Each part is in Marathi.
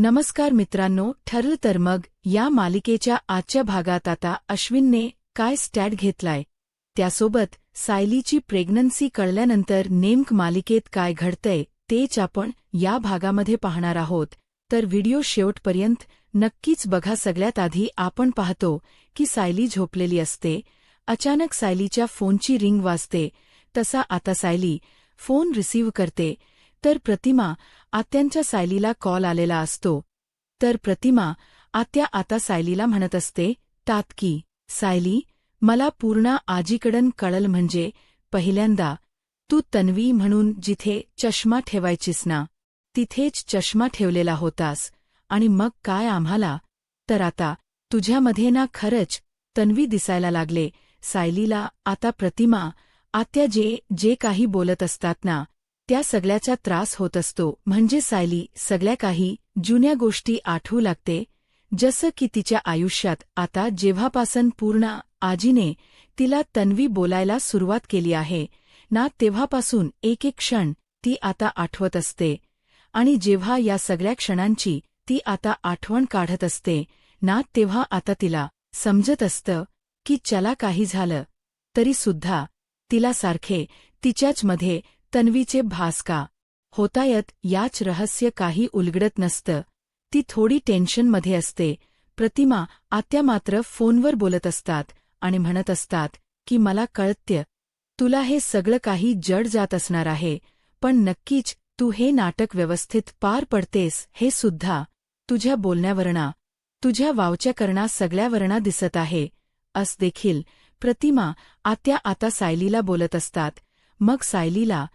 नमस्कार मित्रांनो, ठरलं तर मग या मालिकेच्या आजच्या भागात आता अश्विनने काय स्टॅट घेतलाय, त्यासोबत सायलीची प्रेग्नन्सी कळल्यानंतर नेमकं मालिकेत काय घडतंय तेच आपण या भागामध्ये पाहणार आहोत. तर व्हिडिओ शेवटपर्यंत नक्कीच बघा. सगळ्यात आधी आपण पाहतो की सायली झोपलेली असते. अचानक सायलीच्या फोनची रिंग वाजते. तसा आता सायली फोन रिसीव्ह करते तर प्रतिमा आत्यांच्या सायलीला कॉल आलेला असतो. तर प्रतिमा आत्या आता सायलीला म्हणत असते, "तात की सायली, मला पूर्ण आजीकडून कळलं म्हणजे पहिल्यांदा तू तन्वी म्हणून जिथे चष्मा ठेवायचीस ना, तिथेच चष्मा ठेवलेला होतास आणि मग काय आम्हाला तर आता तुझ्यामध्ये ना खरंच तन्वी दिसायला लागले." सायलीला आता प्रतिमा आत्या जे काही बोलत असतात ना त्या सगळ्याचा त्रास होत असतो. म्हणजे सायली सगळ्या काही जुन्या गोष्टी आठवू लागते. जसं की तिच्या आयुष्यात आता जेव्हापासून पूर्ण आजीने तिला तन्वी बोलायला सुरुवात केली आहे ना, तेव्हापासून एक एक क्षण ती आता आठवत असते. आणि जेव्हा या सगळ्या क्षणांची ती आता आठवण काढत असते ना, तेव्हा आता तिला समजत असतं की चला काही झालं तरी सुद्धा तिला सारखे तिच्याचमध्ये तन्वीचे भास का होतायत याच रहस्य काही उलगडत नसतं. ती थोडी टेन्शनमध्ये असते. प्रतिमा आत्या मात्र फोनवर बोलत असतात आणि म्हणत असतात की मला कळतं तुला हे सगळं काही जड जात असणार आहे, पण नक्कीच तू हे नाटक व्यवस्थित पार पडतेस हे सुद्धा तुझ्या बोलण्यावरना तुझ्या वावच्याकरणा सगळ्यावरना दिसत आहे. अस देखील प्रतिमा आत्या आता सायलीला बोलत असतात. मग सायलीला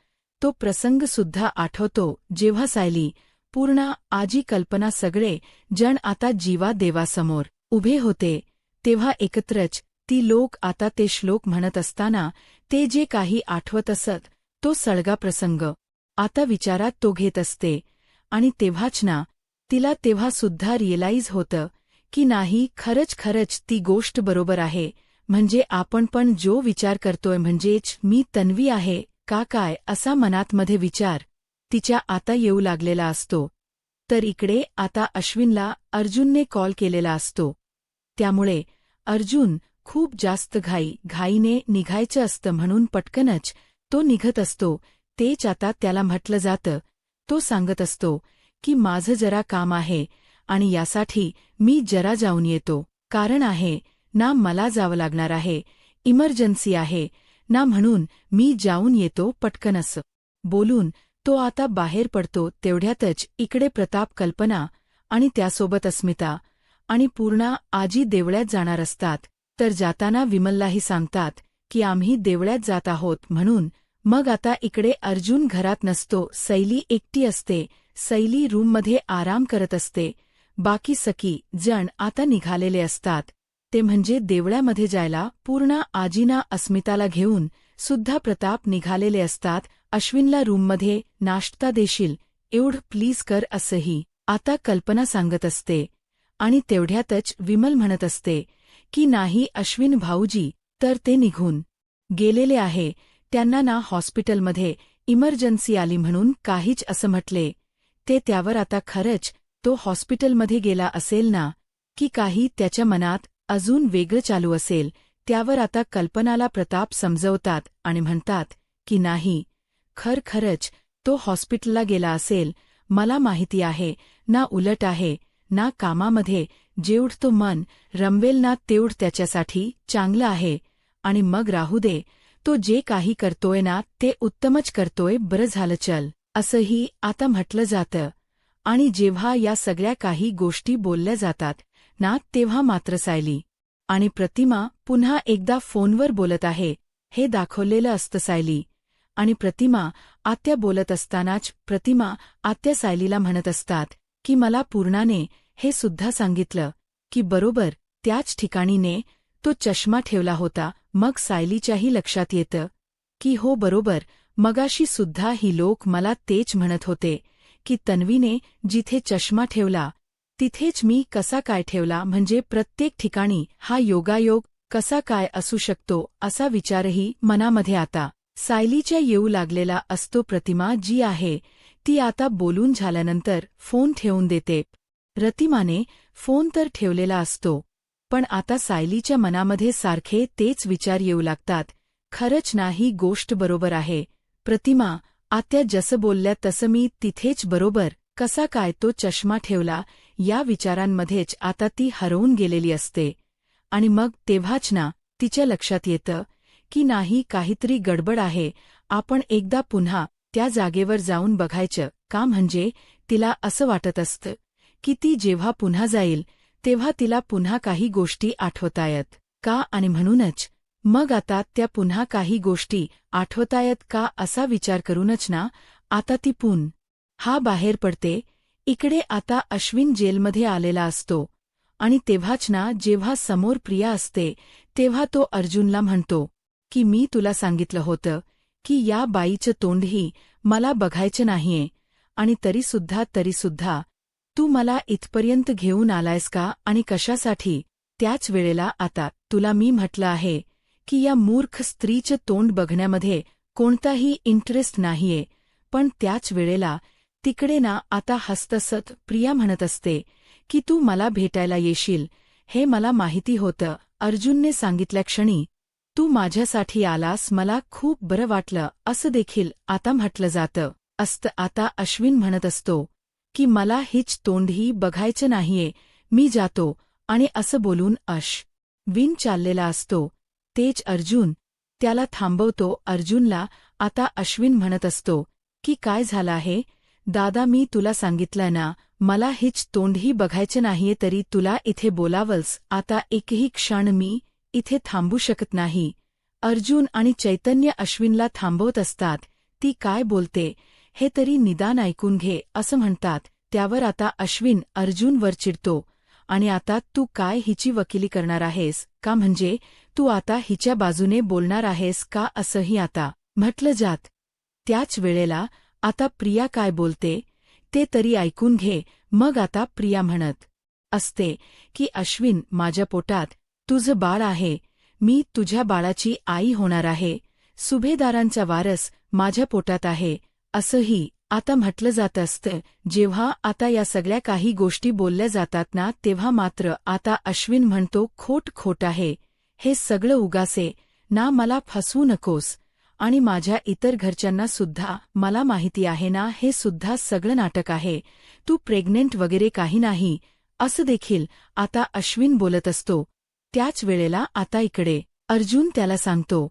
तो प्रसंग सुद्धा आठवतो जेव्हा सायली पूर्ण आजी कल्पना सगळे जण आता जीवा देवासमोर उभे होते, तेव्हा एकत्रच ती लोक आता ते श्लोक म्हणत असताना ते जे काही आठवत असत तो सळगा प्रसंग आता विचारात तो घेत असते. आणि तेव्हाच ना तिला तेव्हा सुद्धा रिअलाईज होतं की नाही, खरंच ती गोष्ट बरोबर आहे. म्हणजे आपण पण जो विचार करतोय म्हणजेच मी तन्वी आहे का काय असा मनातमध्ये विचार तिच्या आता येऊ लागलेला असतो. तर इकडे आता अश्विनला अर्जुनने कॉल केलेला असतो. त्यामुळे अर्जुन खूप जास्त घाईने निघायचं असतं म्हणून पटकनच तो निघत असतो. तेच आता त्याला म्हटलं जातं. तो सांगत असतो की माझं जरा काम आहे आणि यासाठी मी जरा जाऊन येतो. कारण आहे ना मला जावं लागणार आहे, इमर्जन्सी आहे ना, म्हणून मी जाऊन येतो पटकन असं बोलून तो आता बाहेर पडतो. तेवढ्यातच इकडे प्रताप, कल्पना आणि त्यासोबत अस्मिता आणि पूर्ण आजी देवळ्यात जाणार असतात. तर जाताना विमललाही सांगतात की आम्ही देवळ्यात जात आहोत म्हणून. मग आता इकडे अर्जुन घरात नसतो. सैली एकटी असते. सैली रूममध्ये आराम करत असते. बाकी सखी जण आता निघालेले असतात, ते म्हणजे देवळ्यामध्ये जायला. पूर्ण आजीना अस्मिताला घेऊन सुद्धा प्रताप निघालेले असतात. अश्विनला रूममध्ये नाश्ता देशील एवढं प्लीज कर असंही आता कल्पना सांगत असते. आणि तेवढ्यातच विमल म्हणत असते की नाही अश्विन भाऊजी तर ते निघून गेलेले आहे, त्यांना ना हॉस्पिटलमध्ये इमर्जन्सी आली म्हणून काहीच असं म्हटले. ते त्यावर आता खरंच तो हॉस्पिटलमध्ये गेला असेल ना की काही त्याच्या मनात अजून वेगळं चालू असेल. त्यावर आता कल्पनाला प्रताप समजवतात आणि म्हणतात की नाही, खरंच तो हॉस्पिटलला गेला असेल. मला माहिती आहे ना, उलट आहे ना, कामामध्ये जेवढं तो मन रमवेल ना तेवढं त्याच्यासाठी चांगलं आहे. आणि मग राहू दे, तो जे काही करतोय ना ते उत्तमच करतोय, बरं झालं चल असंही आता म्हटलं जातं. आणि जेव्हा या सगळ्या काही गोष्टी बोलल्या जातात ना, तेव्हा मात्र सायली आणि प्रतिमा पुन्हा एकदा फोनवर बोलत आहे हे दाखवलेलं असतं. सायली आणि प्रतिमा आत्या बोलत असतानाच प्रतिमा आत्या सायलीला म्हणत असतात की मला पूर्णाने हे सुद्धा सांगितलं की बरोबर त्याच ठिकाणीने तो चष्मा ठेवला होता. मग सायलीच्याही लक्षात येतं की हो बरोबर, मगाशी सुद्धा ही लोक मला तेच म्हणत होते की तन्वीने जिथे चष्मा ठेवला तिथेच मी कसा काय ठेवला. म्हणजे प्रत्येक ठिकाणी हा योगायोग कसा काय असू शकतो असा विचारही मनामध्ये आता सायलीच्या येऊ लागलेला असतो. प्रतिमा जी आहे ती आता बोलून झाल्यानंतर फोन ठेवून देते. रतिमाने फोन तर ठेवलेला असतो, पण आता सायलीच्या मनामध्ये सारखे तेच विचार येऊ लागतात. खरंच ना, ही गोष्ट बरोबर आहे. प्रतिमा, आत्या जसं बोलल्या तसं मी तिथेच बरोबर कसा काय तो चष्मा ठेवला, या विचारांमध्येच आता ती हरवून गेलेली असते. आणि मग तेव्हाच ना तिच्या लक्षात येतं की नाही, काहीतरी गडबड आहे. आपण एकदा पुन्हा त्या जागेवर जाऊन बघायचं का. म्हणजे तिला असं वाटत असतं की ती जेव्हा पुन्हा जाईल तेव्हा तिला पुन्हा काही गोष्टी आठवतायत का, आणि म्हणूनच मग आता त्या पुन्हा काही गोष्टी आठवतायत का असा विचार करूनच ना आता ती पुन्हा बाहेर पडते. इकडे आता अश्विन जेलमध्ये आलेला असतो आणि तेव्हाच ना जेव्हा समोर प्रिया असते तेव्हा तो अर्जुनला म्हणतो की मी तुला सांगितलं होतं की या बाईचं तोंडही मला बघायचं नाहीये, आणि तरीसुद्धा तू मला इथपर्यंत घेऊन आलायस का, आणि कशासाठी. त्याच वेळेला आता तुला मी म्हटलं आहे की या मूर्ख स्त्रीचं तोंड बघण्यामध्ये कोणताही इंटरेस्ट नाहीये. पण त्याच वेळेला तिकडे ना आता हसतसत प्रिया म्हणत असते की तू मला भेटायला येशील हे मला माहिती होतं. अर्जुनने सांगितल्या क्षणी तू माझ्यासाठी आलास, मला खूप बरं वाटलं असं देखील आता म्हटलं जातं असतं. आता अश्विन म्हणत असतो की मला हिच तोंडही बघायचं नाहीये, मी जातो. आणि असं बोलून अश्विन चाललेला असतो. तेच अर्जुन त्याला थांबवतो. अर्जुनला आता अश्विन म्हणत असतो की काय झालं आहे दादा, मी तुला सांगितलं ना मला हिच तोंडही बघायचं नाहीये, तरी तुला इथे बोलावलंस. आता एकही क्षण मी इथे थांबू शकत नाही. अर्जुन आणि चैतन्य अश्विनला थांबवत असतात. ती काय बोलते हे तरी निदान ऐकून घे असं म्हणतात. त्यावर आता अश्विन अर्जुनवर चिडतो आणि आता तू काय हिची वकिली करणार आहेस का, म्हणजे तू आता हिच्या बाजूने बोलणार आहेस का असंही आता म्हटलं जात. त्याच वेळेला आता प्रिया काय बोलते ते तरी ऐकून घे. मग आता प्रिया म्हणत असते की अश्विन, माझ्या पोटात तुझं बाळ आहे, मी तुझ्या बाळाची आई होणार आहे, सुभेदारांचा वारस माझ्या पोटात आहे असंही आता म्हटलं जात असतं. जेव्हा आता या सगळ्या काही गोष्टी बोलल्या जातात ना तेव्हा मात्र आता अश्विन म्हणतो खोट आहे, हे सगळं उगासे ना, मला फसवू नकोस. आणि माझ्या इतर घरच्यांना सुद्धा मला माहिती आहे ना, हे सुद्धा सगळं नाटक आहे, तू प्रेग्नेंट वगैरे काही नाही असं देखील आता अश्विन बोलत असतो. त्याच वेळेला आता इकडे अर्जुन त्याला सांगतो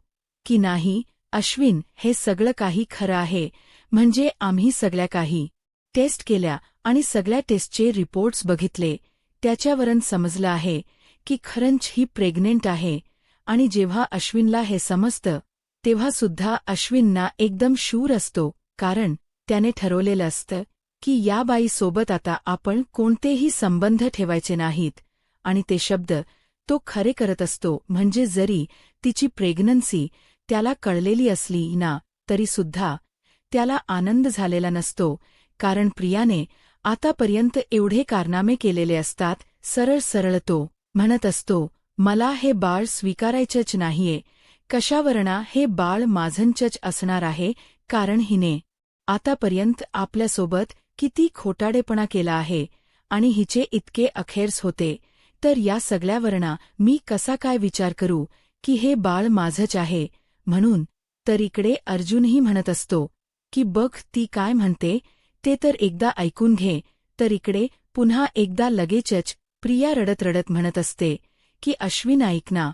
की नाही अश्विन, हे सगळं काही खरं आहे, म्हणजे आम्ही सगळ्या काही टेस्ट केल्या आणि सगळ्या टेस्टचे रिपोर्ट्स बघितले, त्याच्यावरून समजलं आहे की खरंच ही प्रेग्नेंट आहे. आणि जेव्हा अश्विनला हे समजतं तेव्हा सुद्धा अश्विनना एकदम शूर असतो, कारण त्याने ठरवलेलं असतं की या बाईसोबत आता आपण कोणतेही संबंध ठेवायचे नाहीत. आणि ते शब्द तो खरे करत असतो. म्हणजे जरी तिची प्रेग्नन्सी त्याला कळलेली असली ना तरीसुद्धा त्याला आनंद झालेला नसतो, कारण प्रियाने आतापर्यंत एवढे कारनामे केलेले असतात. सरळ तो म्हणत असतो मला हे बाळ स्वीकारायचंच नाहीये, कशावरना हे बाळ माझंच असणार आहे, कारण हिने आतापर्यंत आपल्यासोबत किती खोटाडेपणा केला आहे आणि हिचे इतके अखेर्स होते, तर या सगळ्यावरना मी कसा काय विचार करू की हे बाळ माझंच आहे. म्हणून तर इकडे अर्जुनही म्हणत असतो की बघ ती काय म्हणते ते तर एकदा ऐकून घे. तर इकडे पुन्हा एकदा लगेचच प्रिया रडत म्हणत असते की अश्विन, ऐक ना,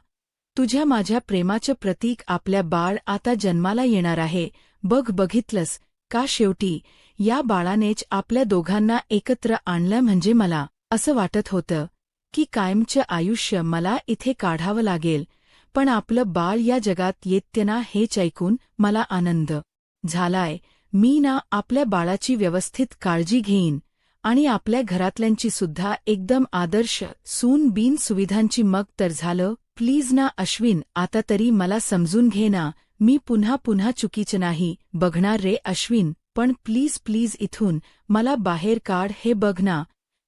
तुझ्या माझ्या प्रेमाचं प्रतीक आपल्या बाळ आता जन्माला येणार आहे. बघितलंस का, शेवटी या बाळानेच आपल्या दोघांना एकत्र आणलं. म्हणजे मला असं वाटत होतं की कायमचं आयुष्य मला इथे काढावं लागेल, पण आपलं बाळ या जगात येते ना हेच ऐकून मला आनंद झालाय. मी ना आपल्या बाळाची व्यवस्थित काळजी घेईन आणि आपल्या घरातल्यांची सुद्धा एकदम आदर्श सून बिन सुविधांची. मग तर झालं. प्लीज ना अश्विन, आता तरी मला समजून घे ना, मी पुन्हा चुकीचं नाही बघणार रे अश्विन, पण प्लीज इथून मला बाहेर काढ. हे बघ ना,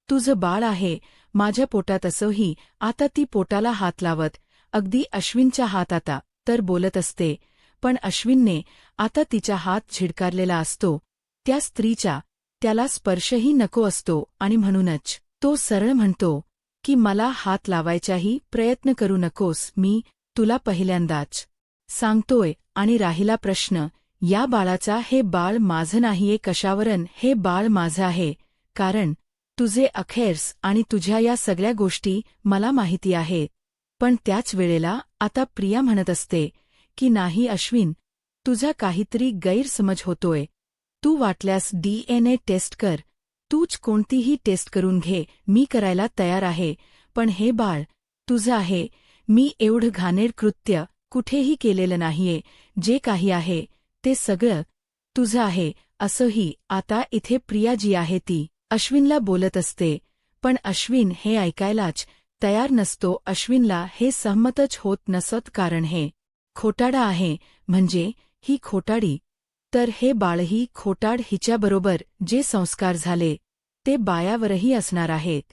तुझं बाळ आहे माझ्या पोटात. असोही आता ती पोटाला हात लावत अगदी अश्विनच्या हात आता तर बोलत असते, पण अश्विनने आता तिचा हात झिडकारलेला असतो. त्या स्त्रीचा त्याला स्पर्शही नको असतो आणि म्हणूनच तो सरळ म्हणतो की मला हात लावायचाही प्रयत्न करू नकोस, मी तुला पहिल्यांदाच सांगतोय. आणि राहिला प्रश्न या बाळाचा, हे बाळ माझं नाहीये कशावरून, हे बाळ माझं आहे कारण तुझे अखेर्स आणि तुझ्या या सगळ्या गोष्टी मला माहिती आहेत. पण त्याच वेळेला आता प्रिया म्हणत असते की नाही अश्विन, तुझा काहीतरी गैरसमज होतोय. तू वाटल्यास DNA टेस्ट कर, तूच कोणतीही टेस्ट करून घे, मी करायला तयार आहे. पण हे बाळ तुझं आहे. मी एवढं घाणेर कृत्य कुठेही केलेलं नाहीये. जे काही आहे ते सगळं तुझं आहे. असंही आता इथे प्रिया जी आहे ती अश्विनला बोलत असते. पण अश्विन हे ऐकायलाच तयार नसतो. अश्विनला हे सहमतच होत नसत, कारण हे खोटाडा आहे. म्हणजे ही खोटाडी, तर हे बाळही खोटाड. हिच्याबरोबर जे संस्कार झाले ते बायावरही असणार आहेत.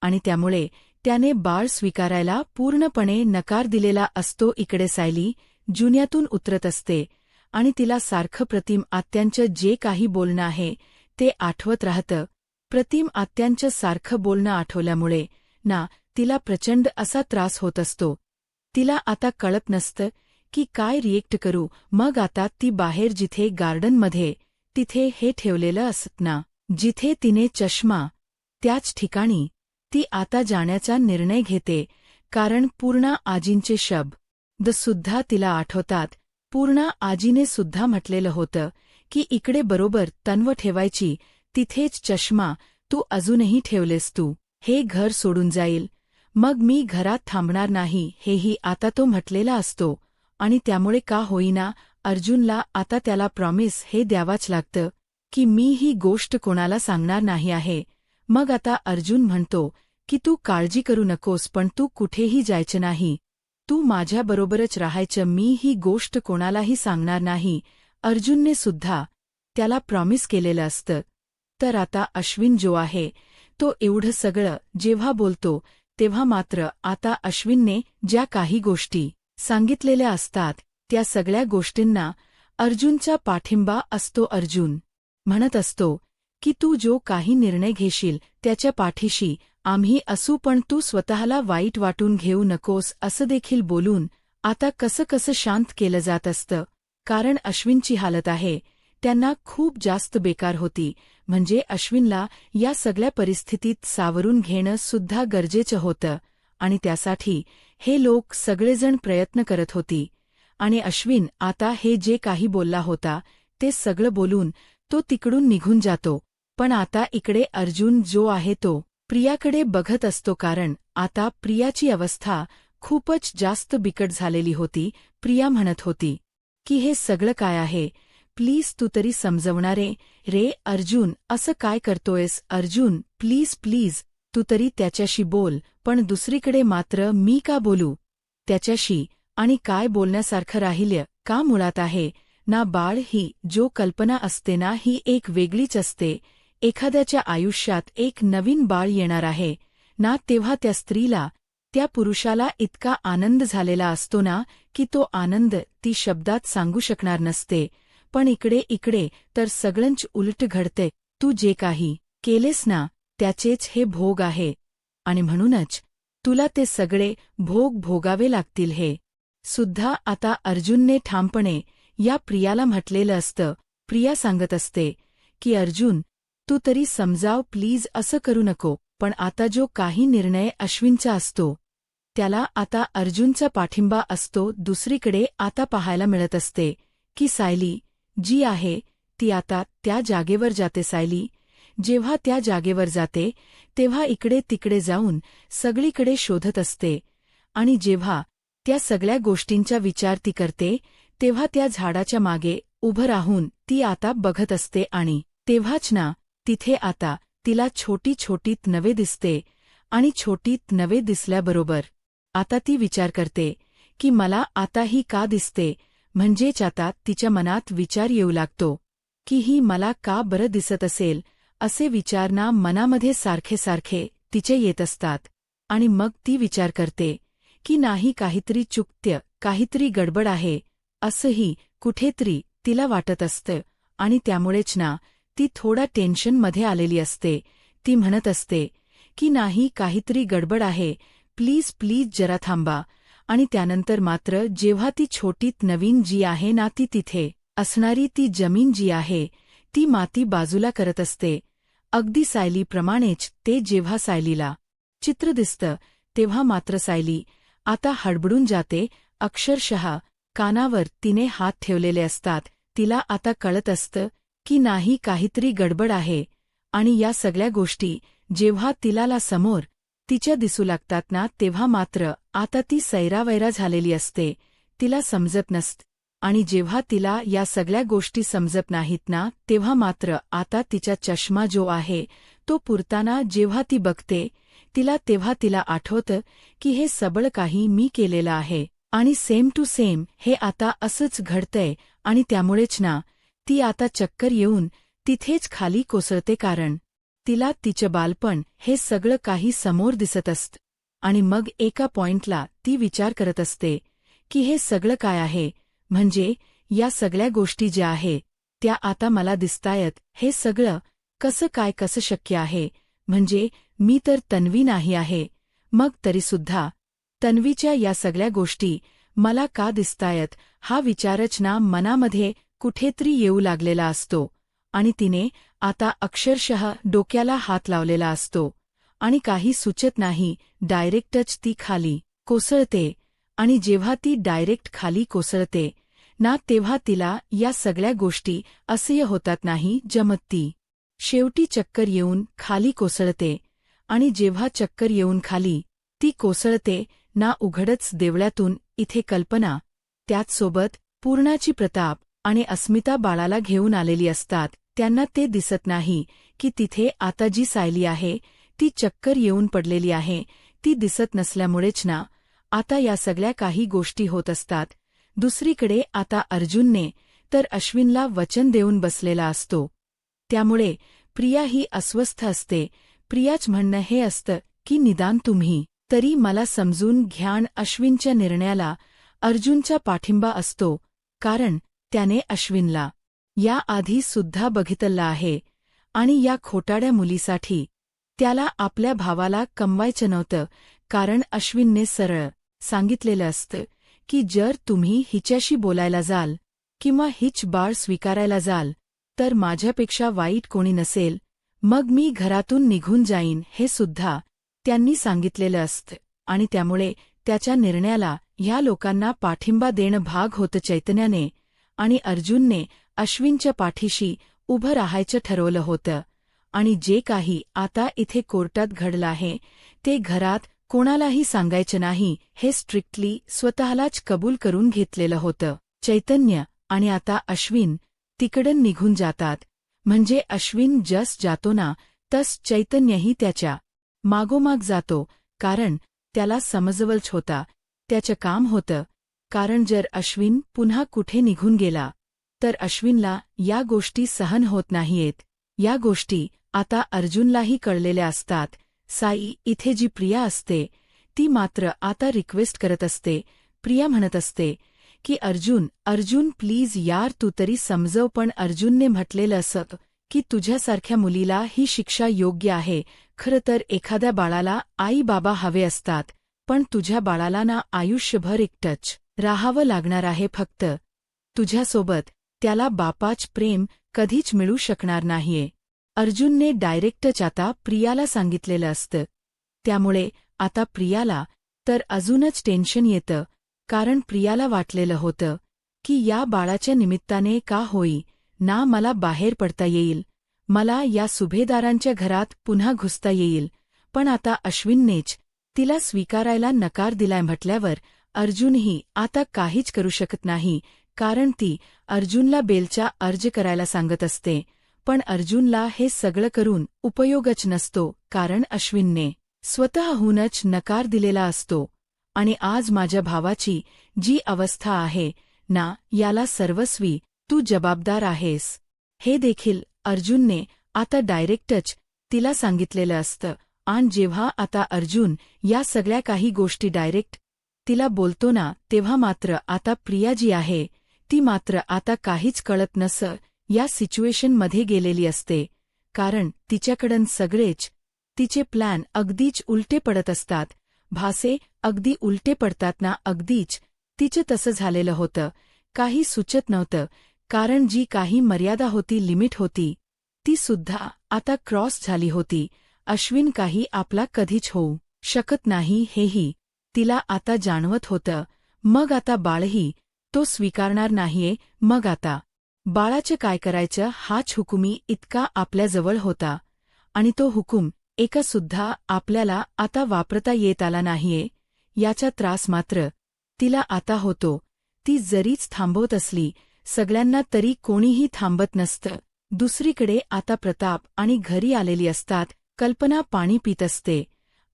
आणि त्यामुळे त्याने बाळ स्वीकारायला पूर्णपणे नकार दिलेला असतो. इकडे सायली जुन्यातून उतरत असते आणि तिला सारखं प्रतिम आत्यांचं जे काही बोलणं आहे ते आठवत राहतं. प्रतिम आत्यांचं सारखं बोलणं आठवल्यामुळे ना तिला प्रचंड असा त्रास होत असतो. तिला आता कळत नसतं की काय रिएक्ट करू. मग आता ती बाहेर जिथे गार्डनमध्ये तिथे हे ठेवलेलं असत ना, जिथे तिने चष्मा, त्याच ठिकाणी ती आता जाण्याचा निर्णय घेते. कारण पूर्णा आजींचे शब्द सुद्धा तिला आठवतात. पूर्णा आजीने सुद्धा म्हटलेलं होतं की इकडे बरोबर तन्व ठेवायची, तिथेच चष्मा तू अजूनही ठेवलेस. तू हे घर सोडून जाईल, मग मी घरात थांबणार नाही, हेही आता तो म्हटलेला असतो. आणि त्यामुळे का होईना अर्जुनला आता त्याला प्रॉमिस हे द्यावाच लागतं की मी ही गोष्ट कोणाला सांगणार नाही आहे. मग आता अर्जुन म्हणतो की तू काळजी करू नकोस, पण तू कुठेही जायचं नाही, तू माझ्याबरोबरच राहायचं, मी ही गोष्ट कोणालाही सांगणार नाही. अर्जुनने सुद्धा त्याला प्रॉमिस केलेलं असतं. तर आता अश्विन जो आहे तो एवढं सगळं जेव्हा बोलतो तेव्हा मात्र आता अश्विनने ज्या काही गोष्टी सांगितलेल्या असतात त्या सगळ्या गोष्टींना अर्जुनचा पाठिंबा असतो. अर्जुन म्हणत असतो की तू जो काही निर्णय घेशील त्याच्या पाठीशी आम्ही असू, पण तू स्वतःला वाईट वाटून घेऊ नकोस, असं देखील बोलून आता कसं शांत केलं जात असतं. कारण अश्विनची हालत आहे त्यांना खूप जास्त बेकार होती. म्हणजे अश्विनला या सगळ्या परिस्थितीत सावरून घेणं सुद्धा गरजेचं होतं आणि त्यासाठी हे लोक सगळेजण प्रयत्न करत होती. आणि अश्विन आता हे जे काही बोलला होता ते सगळं बोलून तो तिकडून निघून जातो. पण आता इकडे अर्जुन जो आहे तो प्रियाकडे बघत असतो, कारण आता प्रियाची अवस्था खूपच जास्त बिकट झालेली होती. प्रिया म्हणत होती की हे सगळं काय आहे, प्लीज तू तरी समजवणारे रे. अर्जुन असं काय करतोयस, अर्जुन प्लीज प्लीज तू तरी त्याच्याशी बोल. पण दुसरीकडे मात्र मी का बोलू त्याच्याशी, आणि काय बोलण्यासारखं राहिलं का मुळात आहे ना. बाळ ही जो कल्पना असते ना ही एक वेगळीच असते. एखाद्याच्या आयुष्यात एक नवीन बाळ येणार आहे ना, तेव्हा त्या स्त्रीला, त्या पुरुषाला इतका आनंद झालेला असतो ना की तो आनंद ती शब्दात सांगू शकणार नसते. पण इकडे तर सगळंच उलट घडते. तू जे काही केलेस ना त्याचेच हे भोग आहे आणि म्हणूनच तुला ते सगळे भोग भोगावे लागतील. हे सुद्धा आता अर्जुनने ठामपणे या प्रियाला म्हटलेलं असतं. प्रिया सांगत असते की अर्जुन तू तरी समजाव प्लीज, असं करू नको. पण आता जो काही निर्णय अश्विनचा असतो त्याला आता अर्जुनचा पाठिंबा असतो. दुसरीकडे आता पाहायला मिळत असते की सायली जी आहे ती आता त्या जागेवर जाते. सायली जेव्हा त्या जागेवर जाते तेव्हा इकडे तिकडे जाऊन सगळीकडे शोधत असते. आणि जेव्हा त्या सगळ्या गोष्टींचा विचार ती करते तेव्हा त्या झाडाच्या मागे उभं राहून ती आता बघत असते. आणि तेव्हाच ना तिथे आता तिला छोटीत नवे दिसते. आणि छोटीत नवे दिसल्याबरोबर आता ती विचार करते की मला आता ही का दिसते. म्हणजेच आता तिच्या मनात विचार येऊ लागतो की ही मला का बरं दिसत असेल. असे विचार ना मनामध्ये सारखे तिचे येत असतात. आणि मग ती विचार करते की नाही काहीतरी चुकतं, काहीतरी गडबड आहे असंही कुठेतरी तिला वाटत असतं. आणि त्यामुळेच ना ती थोडा टेन्शनमध्ये आलेली असते. ती म्हणत असते की नाही काहीतरी गडबड आहे, प्लीज प्लीज जरा थांबा. आणि त्यानंतर मात्र जेव्हा ती छोटीत नवीन जी आहे ना ती तिथे असणारी ती जमीन जी आहे ती माती बाजूला करत असते, अगदी सायलीप्रमाणेच ते जेव्हा सायलीला चित्र दिसतं तेव्हा मात्र सायली आता हडबडून जाते. अक्षरशः कानावर तिने हात ठेवलेले असतात. तिला आता कळत असतं की नाही काहीतरी गडबड आहे. आणि या सगळ्या गोष्टी जेव्हा तिला समोर तिच्या दिसू लागतात ना तेव्हा मात्र आता ती सैरावैरा झालेली असते, तिला समजत नसतं. आणि जेव्हा तिला या सगळ्या गोष्टी समजत नाहीत ना तेव्हा मात्र आता तिचा चष्मा जो आहे तो पुरताना जेव्हा ती बघते तेव्हा तिला आठवतं की हे सगळं काही मी केलेलं आहे आणि सेम टू सेम हे आता असंच घडतंय. आणि त्यामुळेच ना ती आता चक्कर येऊन तिथेच खाली कोसळते, कारण तिला तिचं बालपण हे सगळं काही समोर दिसत असतं. आणि मग एका पॉइंटला ती विचार करत असते की हे सगळं काय आहे, म्हणजे या सगळ्या गोष्टी ज्या आहे त्या आता मला दिसतायत, हे सगळं कसं शक्य आहे, म्हणजे मी तर तन्वी नाही आहे, मग तरीसुद्धा तन्वीच्या या सगळ्या गोष्टी मला का दिसतायत हा विचारच ना मनामध्ये कुठेतरी येऊ लागलेला असतो. आणि तिने आता अक्षरशः डोक्याला हात लावलेला असतो आणि काही सुचत नाही, डायरेक्टच ती खाली कोसळते. आणि जेव्हा ती डायरेक्ट खाली कोसळते ना तेव्हा तिला या सगळ्या गोष्टी असह्य होतात नाही जमत. ती शेवटी चक्कर येऊन खाली कोसळते. आणि जेव्हा चक्कर येऊन खाली ती कोसळते ना उघडच देवळातून इथे कल्पना त्याचसोबत पूर्णाची प्रताप आणि अस्मिता बाळाला घेऊन आलेली असतात. त्यांना ते दिसत नाही की तिथे आता जी सायली आहे ती चक्कर येऊन पडलेली आहे, ती दिसत नसल्यामुळेच ना आता या सगळ्या काही गोष्टी होत असतात. दुसरीकडे आता अर्जुनने तर अश्विनला वचन देऊन बसलेला असतो, त्यामुळे प्रिया ही अस्वस्थ असते. प्रियाच म्हणणं हे असतं की निदान तुम्ही तरी मला समजून घ्यान. अश्विनच्या निर्णयाला अर्जुनचा पाठिंबा असतो, कारण त्याने अश्विनला या आधी सुद्धा बघितलं आहे आणि या खोटाड्या मुलीसाठी त्याला आपल्या भावाला कमवायचं नव्हतं. कारण अश्विनने सरळ सांगितलेलं असतं की जर तुम्ही हिच्याशी बोलायला जाल किंवा हिच बाळ स्वीकारायला जाल तर माझ्यापेक्षा वाईट कोणी नसेल, मग मी घरातून निघून जाईन, हे सुद्धा त्यांनी सांगितलेलं असतं. आणि त्यामुळे त्याच्या निर्णयाला ह्या लोकांना पाठिंबा देणं भाग होतं चैतन्याने. आणि अर्जुनने अश्विनच्या पाठीशी उभं राहायचं ठरवलं होतं. आणि जे काही आता इथे कोर्टात घडलं आहे ते घरात कोणालाही सांगायचं नाही, हे स्ट्रिक्टली स्वतःलाच कबूल करून घेतलेलं होतं. चैतन्य आणि आता अश्विन तिकडून निघून जातात. म्हणजे अश्विन जस जातो ना तस चैतन्यही त्याच्या मागोमाग जातो, कारण त्याला समजवलंच होता त्याचं काम होतं. कारण जर अश्विन पुन्हा कुठे निघून गेला तर अश्विनला या गोष्टी सहन होत नाहीयेत. या गोष्टी आता अर्जुनलाही कळलेल्या असतात. साई इथे जी प्रिया असते ती मात्र आता रिक्वेस्ट करत असते. प्रिया म्हणत असते की अर्जुन प्लीज यार तू तरी समजव. पण अर्जुनने म्हटलेलं असं की तुझ्यासारख्या मुलीला ही शिक्षा योग्य आहे. खरं तर एखाद्या बाळाला आई बाबा हवे असतात, पण तुझ्या बाळाला ना आयुष्यभर एकटंच राहावं लागणार आहे. फक्त तुझ्यासोबत त्याला बापाच प्रेम कधीच मिळू शकणार नाहीये. अर्जुनने डायरेक्टच आता प्रियाला सांगितलेलं असतं. त्यामुळे आता प्रियाला तर अजूनच टेन्शन येतं, कारण प्रियाला वाटलेलं होतं की या बाळाच्या निमित्ताने का होई ना मला बाहेर पडता येईल, मला या सुभेदारांच्या घरात पुन्हा घुसता येईल. पण आता अश्विननेच तिला स्वीकारायला नकार दिलाय म्हटल्यावर अर्जुनही आता काहीच करू शकत नाही. कारण ती अर्जुनला बेलचा अर्ज करायला सांगत असते, पण अर्जुनला हे सगळं करून उपयोगच नसतो, कारण अश्विनने स्वतःहूनच नकार दिलेला असतो. आणि आज माझ्या भावाची जी अवस्था आहे ना याला सर्वस्वी तू जबाबदार आहेस, हे देखील अर्जुनने आता डायरेक्टच तिला सांगितलेलं असतं. आणि जेव्हा आता अर्जुन या सगळ्या काही गोष्टी डायरेक्ट तिला बोलतो ना तेव्हा मात्र आता प्रिया जी आहे ती मात्र आता काहीच कळत नसं या सिच्युएशनमध्ये गेलेली असते. कारण तिच्याकडून सगळेच तिचे प्लॅन अगदीच उलटे पडत असतात. भासे अगदी उलटे पडतात ना. अगदीच तिचं तसं झालेलं होतं. काही सुचत नव्हतं, कारण जी काही मर्यादा होती, लिमिट होती, ती सुद्धा आता क्रॉस झाली होती. अश्विन काही आपला कधीच होऊ शकत नाही हेही तिला आता जाणवत होतं. मग आता बाळही तो स्वीकारणार नाहीये. मग आता बाळाचं काय करायचं हाच हुकुमी इतका आपल्याजवळ होता, आणि तो हुकूम एका सुद्धा आपल्याला आता वापरता येत आला नाहीये, याचा त्रास मात्र तिला आता होतो. ती जरीच थांबवत असली सगळ्यांना, तरी कोणीही थांबत नसतं. दुसरीकडे आता प्रताप आणि घरी आलेली असतात. कल्पना पाणी पित असते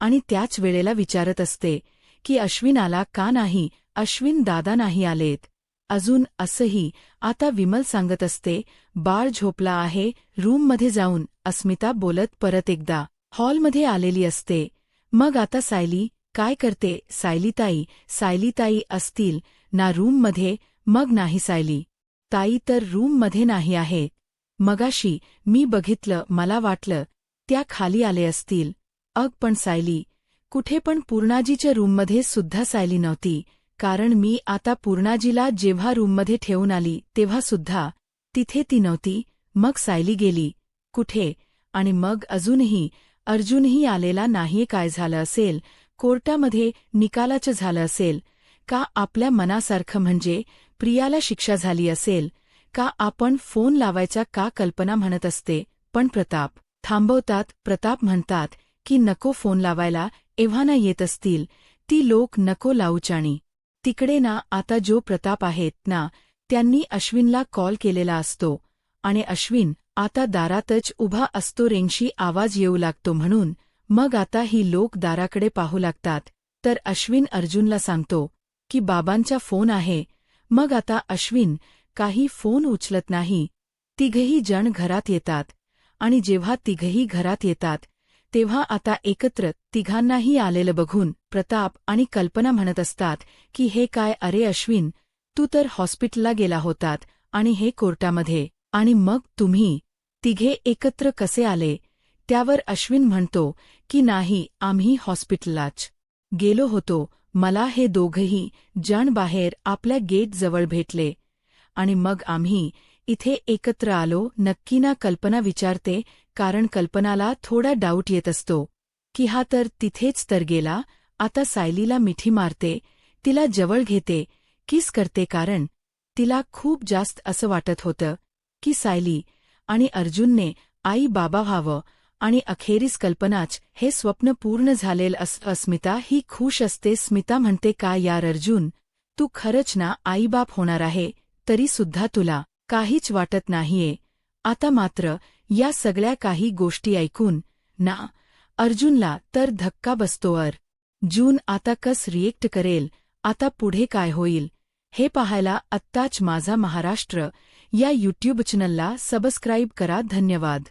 आणि त्याच वेळेला विचारत असते की अश्विन आला का नाही, अश्विन दादा नाही आलेत अजून. असंही आता विमल सांगत असते, बाळ झोपला आहे रूममध्ये जाऊन. अस्मिता बोलत परत एकदा हॉलमध्ये आलेली असते. मग आता सायली काय करते? सायलीताई असतील ना रूममध्ये? मग नाही, सायली ताई तर रूममध्ये नाही आहेत. मगाशी मी बघितलं, मला वाटलं त्या खाली आले असतील. पण सायली कुठे? पण पूर्णाजीच्या रूममध्ये सुद्धा सायली नव्हती, कारण मी आता पूर्णाजीला जेव्हा रूममध्ये ठेवून आली तेव्हा सुद्धा तिथे ती नव्हती. मग सायली गेली कुठे? आणि मग अजूनही अर्जुनही आलेला नाहीये. काय झालं असेल? कोर्टामध्ये निकालाचं झालं असेल का? आपल्या मनासारखं म्हणजे प्रियाला शिक्षा झाली असेल का? आपण फोन लावायचा का? कल्पना म्हणत असते, पण प्रताप थांबवतात. प्रताप म्हणतात की नको फोन लावायला, एव्हाना येत असतील ती लोक, नको लावूचाणी. तिकडे ना आता जो प्रताप आहेत ना, त्यांनी अश्विनला कॉल केलेला असतो आणि अश्विन आता दारातच उभा असतो. रेंगशी आवाज येऊ लागतो म्हणून. मग आता ही लोक दाराकडे पाहू लागतात. तर अश्विन अर्जुनला सांगतो की बाबांचा फोन आहे. मग आता अश्विन काही फोन उचलत नाही. तिघही जण घरात येतात आणि जेव्हा तिघही घरात येतात तेव्हा आता एकत्र तिघांनाही आलेलं बघून प्रताप आणि कल्पना म्हणत असतात की हे काय? अरे अश्विन, तू तर हॉस्पिटलला गेला होतात आणि हे कोर्टामध्ये, आणि मग तुम्ही तिघे एकत्र कसे आले? त्यावर अश्विन म्हणतो की नाही, आम्ही हॉस्पिटललाच गेलो होतो. मला हे दोघंही जण बाहेर आपल्या गेटजवळ भेटले आणि मग आम्ही इथे एकत्र आलो. नक्की ना? कल्पना विचारते, कारण कल्पनाला थोडा डाऊट येत असतो की हा तर तिथेच तर गेला. आता सायलीला मिठी मारते, तिला जवळ घेते, किस करते, कारण तिला खूप जास्त असं वाटत होतं की सायली आणि अर्जुनने आई बाबा व्हावं, आणि अखेरीस कल्पनाच हे स्वप्न पूर्ण झालेलं असतं. अस्मिता ही खुश असते. स्मिता म्हणते, काय यार अर्जुन, तू खरंच ना आईबाप होणार आहे, तरी सुद्धा तुला काहीच वाटत नाहीये. आता मात्र या सगळ्या काही गोष्टी ऐकून ना अर्जुनला तर धक्का बसतो. अर्जुन आता कस रिएक्ट करेल? आता पुढे काय होईल हे पाहायला आत्ताच माझा महाराष्ट्र या यूट्यूब चॅनलला सबस्क्राईब करा. धन्यवाद.